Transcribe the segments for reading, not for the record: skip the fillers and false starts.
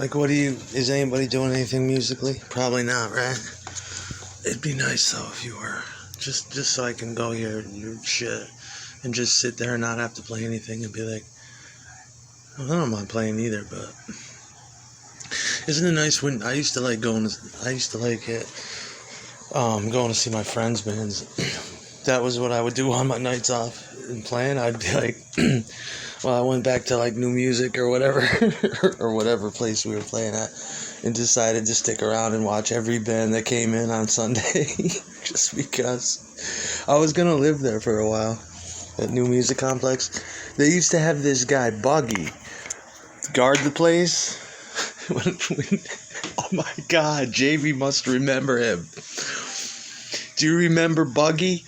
Like, is anybody doing anything musically? Probably not, right? It'd be nice, though, if you were. Just so I can go hear your shit and just sit there and not have to play anything and be like, well, I don't mind playing either, but isn't it nice when I used to like going to see my friends' bands. That was what I would do on my nights off and playing. I'd be like, well, I went back to like New Music or whatever, or whatever place we were playing at, and decided to stick around and watch every band that came in on Sunday, just because I was gonna live there for a while at New Music Complex. They used to have this guy Buggy guard the place. Oh my God, Jamie must remember him. Do you remember Buggy?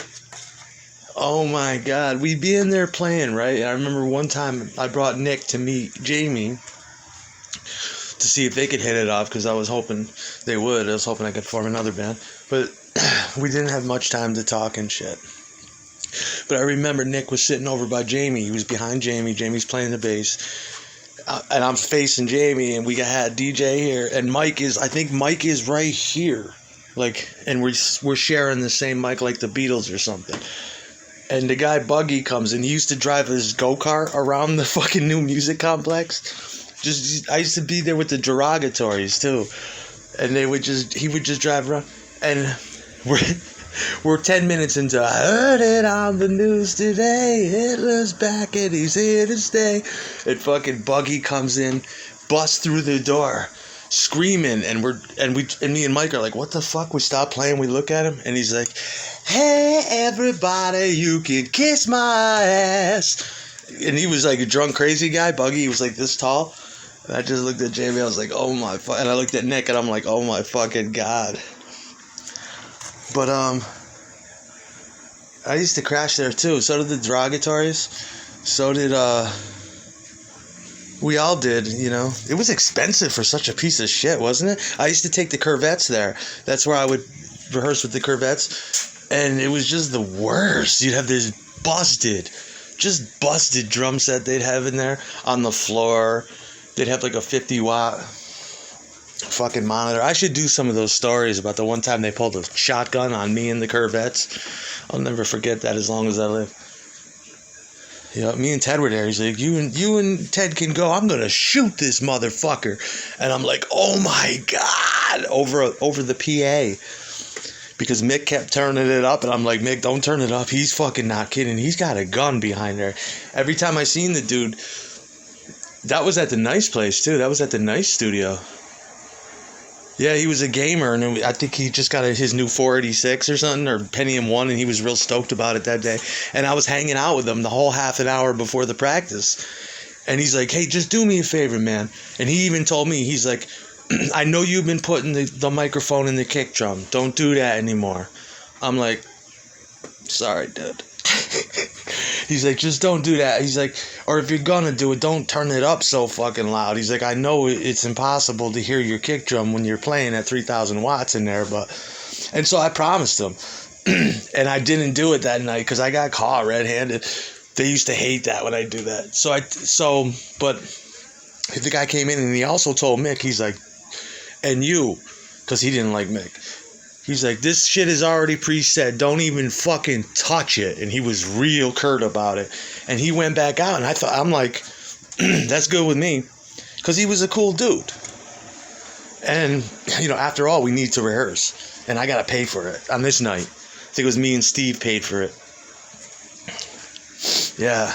Oh my God, we'd be in there playing, right? And I remember one time I brought Nick to meet Jamie to see if they could hit it off, because I was hoping they would. I was hoping I could form another band, but we didn't have much time to talk and shit. But I remember Nick was sitting over by Jamie. He was behind Jamie. Jamie's playing the bass. And I'm facing Jamie, and we had DJ here, and I think Mike is right here. Like, and we're sharing the same mic, like the Beatles or something. And the guy Buggy comes in. He used to drive his go-kart around the fucking New Music Complex. I used to be there with the derogatories too, and he would just drive around. And we're 10 minutes into, I heard it on the news today, Hitler's back and he's here to stay. And fucking Buggy comes in, busts through the door, screaming, and me and Mike are like, what the fuck? We stop playing, we look at him, and he's like, hey everybody, you can kiss my ass. And he was like a drunk crazy guy. Buggy was like this tall. And I just looked at Jamie, I was like, oh my fuck, and I looked at Nick and I'm like, oh my fucking God. But I used to crash there too. So did the derogatories. So did we all did, you know. It was expensive for such a piece of shit, wasn't it? I used to take the Corvettes there. That's where I would rehearse with the Corvettes. And it was just the worst. You'd have this busted drum set they'd have in there on the floor. They'd have like a 50-watt fucking monitor. I should do some of those stories about the one time they pulled a shotgun on me and the Corvettes. I'll never forget that as long as I live. Yeah, me and Ted were there. He's like, you and Ted can go. I'm gonna shoot this motherfucker. And I'm like, oh my God, over the PA. Because Mick kept turning it up, and I'm like, Mick, don't turn it up. He's fucking not kidding. He's got a gun behind there. Every time I seen the dude, that was at the Nice place too. That was at the Nice studio. Yeah, he was a gamer, and I think he just got his new 486 or something, or Pentium 1, and he was real stoked about it that day. And I was hanging out with him the whole half an hour before the practice. And he's like, hey, just do me a favor, man. And he even told me, he's like, I know you've been putting the microphone in the kick drum. Don't do that anymore. I'm like, sorry, dude. He's like, just don't do that. He's like, or if you're gonna do it, don't turn it up so fucking loud. He's like, I know it's impossible to hear your kick drum when you're playing at 3,000 watts in there, and so I promised him. And I didn't do it that night because I got caught red-handed. They used to hate that when I do that. But the guy came in and he also told Mick, he's like, and you, because he didn't like Mick. He's like, this shit is already preset. Don't even fucking touch it. And he was real curt about it. And he went back out, and I'm like, that's good with me. Because he was a cool dude. And, you know, after all, we need to rehearse. And I got to pay for it on this night. I think it was me and Steve paid for it. Yeah.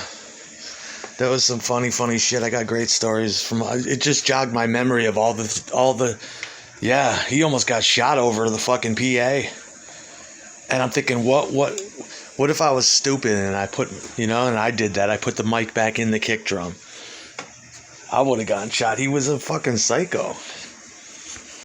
That was some funny shit. I got great stories from it. Just jogged my memory of all the yeah, he almost got shot over the fucking PA. And I'm thinking, what if I was stupid and I put, you know, and I did that. I put the mic back in the kick drum. I would have gotten shot. He was a fucking psycho.